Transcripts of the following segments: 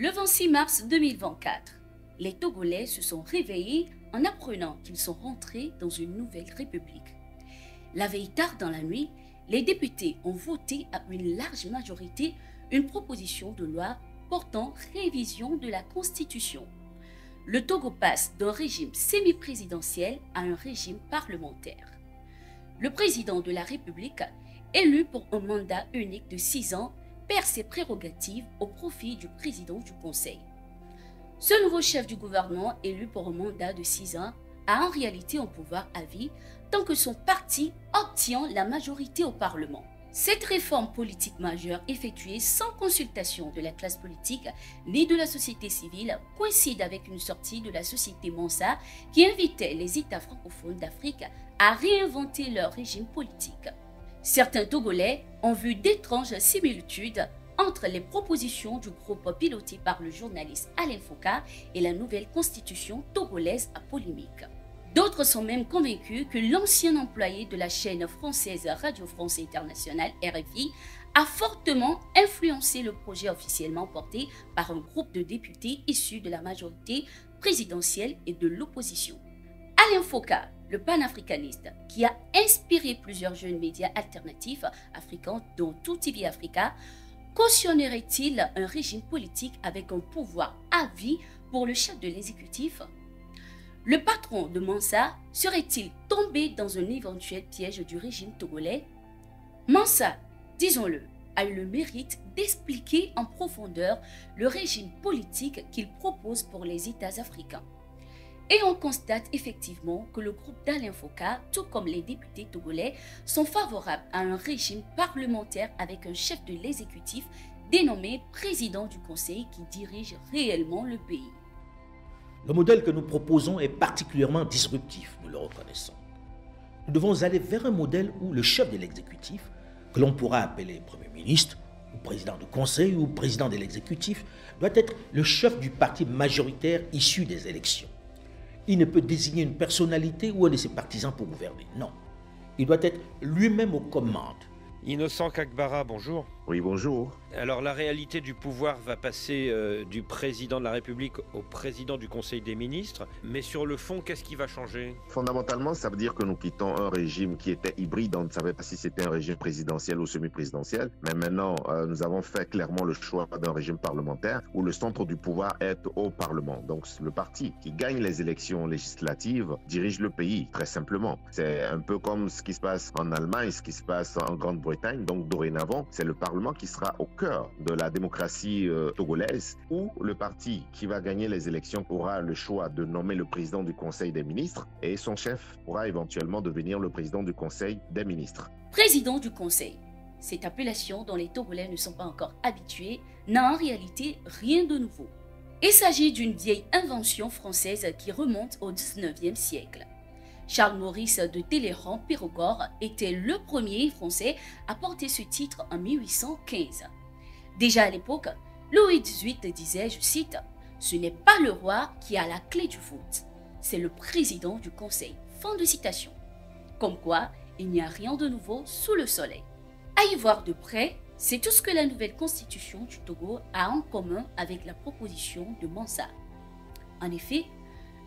Le 26 mars 2024, les Togolais se sont réveillés en apprenant qu'ils sont rentrés dans une nouvelle république. La veille tard dans la nuit, les députés ont voté à une large majorité une proposition de loi portant révision de la Constitution. Le Togo passe d'un régime semi-présidentiel à un régime parlementaire. Le président de la République, élu pour un mandat unique de 6 ans, perd ses prérogatives au profit du président du Conseil. Ce nouveau chef du gouvernement, élu pour un mandat de 6 ans, a en réalité un pouvoir à vie tant que son parti obtient la majorité au Parlement. Cette réforme politique majeure effectuée sans consultation de la classe politique ni de la société civile coïncide avec une sortie de la société Mansa qui invitait les États francophones d'Afrique à réinventer leur régime politique. Certains Togolais ont vu d'étranges similitudes entre les propositions du groupe piloté par le journaliste Alain Foka et la nouvelle constitution togolaise à polémique. D'autres sont même convaincus que l'ancien employé de la chaîne française Radio France Internationale, RFI, a fortement influencé le projet officiellement porté par un groupe de députés issus de la majorité présidentielle et de l'opposition. Alain Foka, le panafricaniste, qui a inspiré plusieurs jeunes médias alternatifs africains, dont Tout TV Africa, cautionnerait-il un régime politique avec un pouvoir à vie pour le chef de l'exécutif? Le patron de Mansa serait-il tombé dans un éventuel piège du régime togolais? Mansa, disons-le, a eu le mérite d'expliquer en profondeur le régime politique qu'il propose pour les États africains. Et on constate effectivement que le groupe d'Alain Foka, tout comme les députés togolais, sont favorables à un régime parlementaire avec un chef de l'exécutif dénommé président du Conseil qui dirige réellement le pays. Le modèle que nous proposons est particulièrement disruptif, nous le reconnaissons. Nous devons aller vers un modèle où le chef de l'exécutif, que l'on pourra appeler Premier ministre, ou président du Conseil, ou président de l'exécutif, doit être le chef du parti majoritaire issu des élections. Il ne peut désigner une personnalité ou un de ses partisans pour gouverner, non. Il doit être lui-même aux commandes. Innocent Kakbara, bonjour. Oui, bonjour. Alors la réalité du pouvoir va passer du président de la République au président du Conseil des ministres, mais sur le fond, qu'est-ce qui va changer? Fondamentalement, ça veut dire que nous quittons un régime qui était hybride, on ne savait pas si c'était un régime présidentiel ou semi-présidentiel, mais maintenant nous avons fait clairement le choix d'un régime parlementaire où le centre du pouvoir est au Parlement. Donc le parti qui gagne les élections législatives dirige le pays, très simplement. C'est un peu comme ce qui se passe en Allemagne, ce qui se passe en Grande-Bretagne, donc dorénavant, c'est le Parlement qui sera au cœur de la démocratie togolaise, où le parti qui va gagner les élections aura le choix de nommer le président du Conseil des ministres et son chef pourra éventuellement devenir le président du Conseil des ministres. Président du Conseil. Cette appellation dont les Togolais ne sont pas encore habitués n'a en réalité rien de nouveau. Il s'agit d'une vieille invention française qui remonte au 19e siècle. Charles-Maurice de Talleyrand-Périgord était le premier Français à porter ce titre en 1815. Déjà à l'époque, Louis XVIII disait, je cite, « Ce n'est pas le roi qui a la clé du vote, c'est le président du Conseil. » Fin de citation. Comme quoi, il n'y a rien de nouveau sous le soleil. À y voir de près, c'est tout ce que la nouvelle constitution du Togo a en commun avec la proposition de Mansa. En effet,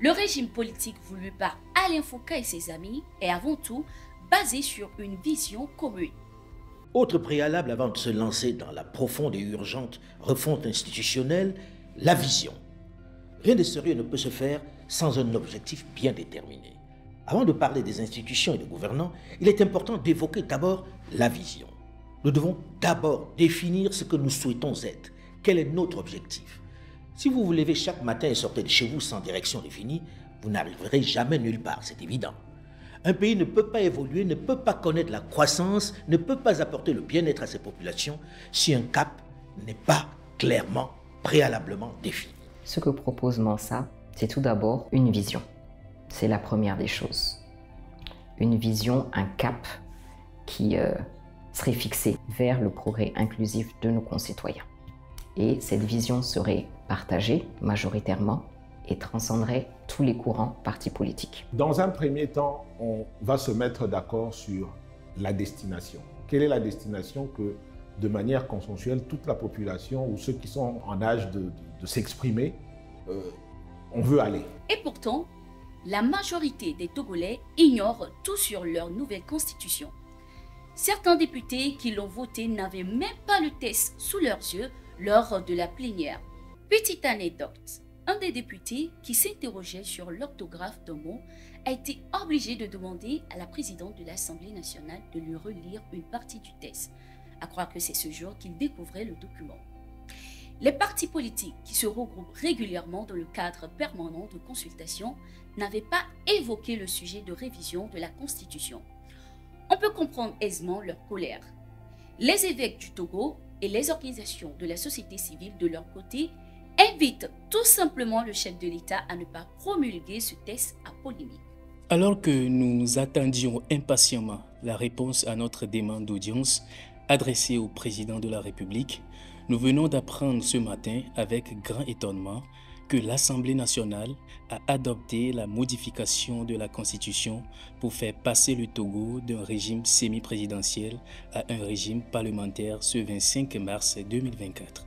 le régime politique voulu par Alain Foka et ses amis est avant tout basé sur une vision commune. Autre préalable avant de se lancer dans la profonde et urgente refonte institutionnelle, la vision. Rien de sérieux ne peut se faire sans un objectif bien déterminé. Avant de parler des institutions et des gouvernants, il est important d'évoquer d'abord la vision. Nous devons d'abord définir ce que nous souhaitons être. Quel est notre objectif? Si vous vous levez chaque matin et sortez de chez vous sans direction définie, vous n'arriverez jamais nulle part, c'est évident. Un pays ne peut pas évoluer, ne peut pas connaître la croissance, ne peut pas apporter le bien-être à ses populations si un cap n'est pas clairement, préalablement défini. Ce que propose Mansa, c'est tout d'abord une vision. C'est la première des choses. Une vision, un cap qui serait fixé vers le progrès inclusif de nos concitoyens. Et cette vision serait partagée majoritairement et transcenderait tous les courants partis politiques. Dans un premier temps, on va se mettre d'accord sur la destination. Quelle est la destination que de manière consensuelle toute la population ou ceux qui sont en âge de s'exprimer. On veut aller. Et pourtant, la majorité des Togolais ignorent tout sur leur nouvelle constitution. Certains députés qui l'ont voté n'avaient même pas le texte sous leurs yeux lors de la plénière. Petite anecdote, un des députés qui s'interrogeait sur l'orthographe d'un mot a été obligé de demander à la présidente de l'Assemblée nationale de lui relire une partie du texte, à croire que c'est ce jour qu'il découvrait le document. Les partis politiques qui se regroupent régulièrement dans le cadre permanent de consultation n'avaient pas évoqué le sujet de révision de la Constitution. On peut comprendre aisément leur colère. Les évêques du Togo et les organisations de la société civile de leur côté invitent tout simplement le chef de l'État à ne pas promulguer ce texte à polémique. Alors que nous attendions impatiemment la réponse à notre demande d'audience adressée au président de la République, nous venons d'apprendre ce matin avec grand étonnement que l'Assemblée nationale a adopté la modification de la Constitution pour faire passer le Togo d'un régime semi-présidentiel à un régime parlementaire ce 25 mars 2024.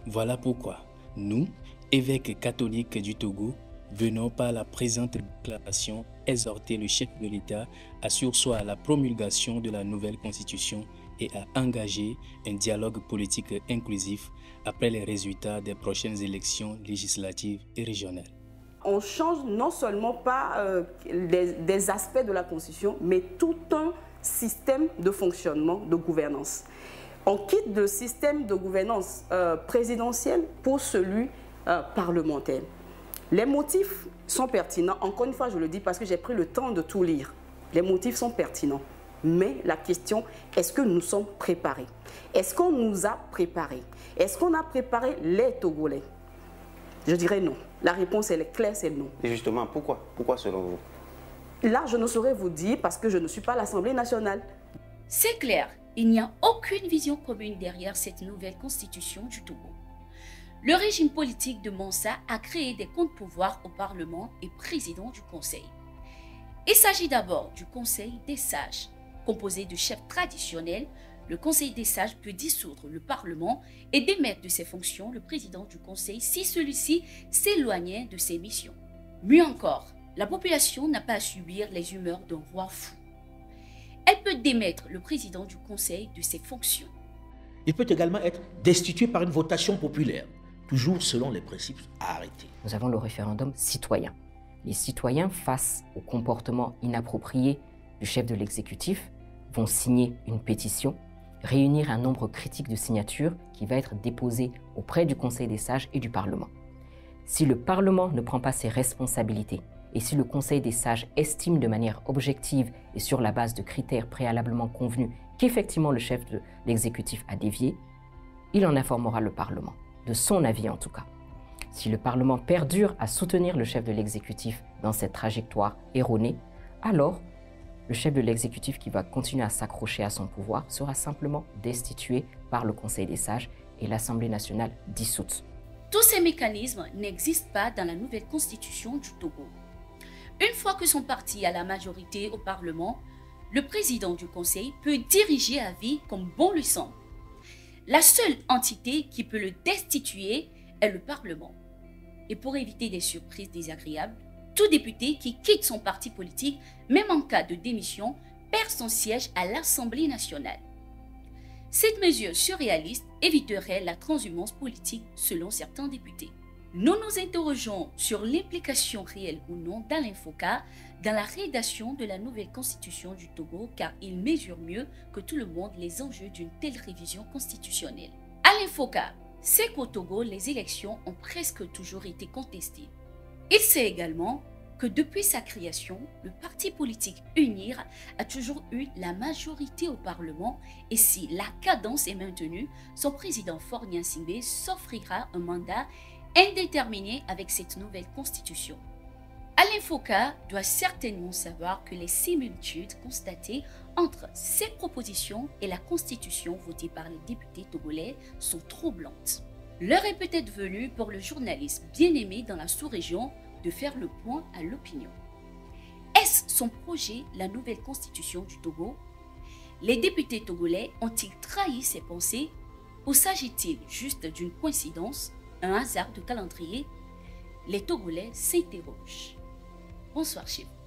Voilà pourquoi nous, évêques catholiques du Togo, venons par la présente déclaration exhorter le chef de l'État à surseoir à la promulgation de la nouvelle Constitution et à engager un dialogue politique inclusif après les résultats des prochaines élections législatives et régionales. On change non seulement pas des aspects de la Constitution, mais tout un système de fonctionnement, de gouvernance. On quitte le système de gouvernance présidentielle pour celui parlementaire. Les motifs sont pertinents. Encore une fois, je le dis parce que j'ai pris le temps de tout lire. Les motifs sont pertinents. Mais la question, est-ce que nous sommes préparés? Est-ce qu'on nous a préparés? Est-ce qu'on a préparé les Togolais? Je dirais non. La réponse, elle est claire, c'est non. Et justement, pourquoi? Pourquoi selon vous? Là, je ne saurais vous dire parce que je ne suis pas à l'Assemblée nationale. C'est clair, il n'y a aucune vision commune derrière cette nouvelle constitution du Togo. Le régime politique de Mansa a créé des contre-pouvoirs au Parlement et président du Conseil. Il s'agit d'abord du Conseil des sages. Composé de chefs traditionnels, le Conseil des sages peut dissoudre le Parlement et démettre de ses fonctions le président du Conseil si celui-ci s'éloignait de ses missions. Mieux encore, la population n'a pas à subir les humeurs d'un roi fou. Elle peut démettre le président du Conseil de ses fonctions. Il peut également être destitué par une votation populaire, toujours selon les principes arrêtés. Nous avons le référendum citoyen. Les citoyens, face au comportement inapproprié du chef de l'exécutif, vont signer une pétition, réunir un nombre critique de signatures qui va être déposé auprès du Conseil des sages et du Parlement. Si le Parlement ne prend pas ses responsabilités et si le Conseil des sages estime de manière objective et sur la base de critères préalablement convenus qu'effectivement le chef de l'exécutif a dévié, il en informera le Parlement, de son avis en tout cas. Si le Parlement perdure à soutenir le chef de l'exécutif dans cette trajectoire erronée, alors le chef de l'exécutif qui va continuer à s'accrocher à son pouvoir sera simplement destitué par le Conseil des sages et l'Assemblée nationale dissoute. Tous ces mécanismes n'existent pas dans la nouvelle constitution du Togo. Une fois que son parti a la majorité au Parlement, le président du Conseil peut diriger à vie comme bon lui semble. La seule entité qui peut le destituer est le Parlement. Et pour éviter des surprises désagréables, tout député qui quitte son parti politique, même en cas de démission, perd son siège à l'Assemblée nationale. Cette mesure surréaliste éviterait la transhumance politique selon certains députés. Nous nous interrogeons sur l'implication réelle ou non d'Alain Foka dans la rédaction de la nouvelle constitution du Togo car il mesure mieux que tout le monde les enjeux d'une telle révision constitutionnelle. Alain Foka sait qu'au Togo, les élections ont presque toujours été contestées. Il sait également que depuis sa création, le parti politique UNIR a toujours eu la majorité au Parlement et si la cadence est maintenue, son président Faure Gnassingbé s'offrira un mandat indéterminé avec cette nouvelle constitution. Alain Foka doit certainement savoir que les similitudes constatées entre ses propositions et la constitution votée par les députés togolais sont troublantes. L'heure est peut-être venue pour le journaliste bien aimé dans la sous-région de faire le point à l'opinion. Est-ce son projet, la nouvelle constitution du Togo? Les députés togolais ont-ils trahi ses pensées Ou s'agit-il juste d'une coïncidence, un hasard de calendrier? Les Togolais s'interrogent. Bonsoir chez vous.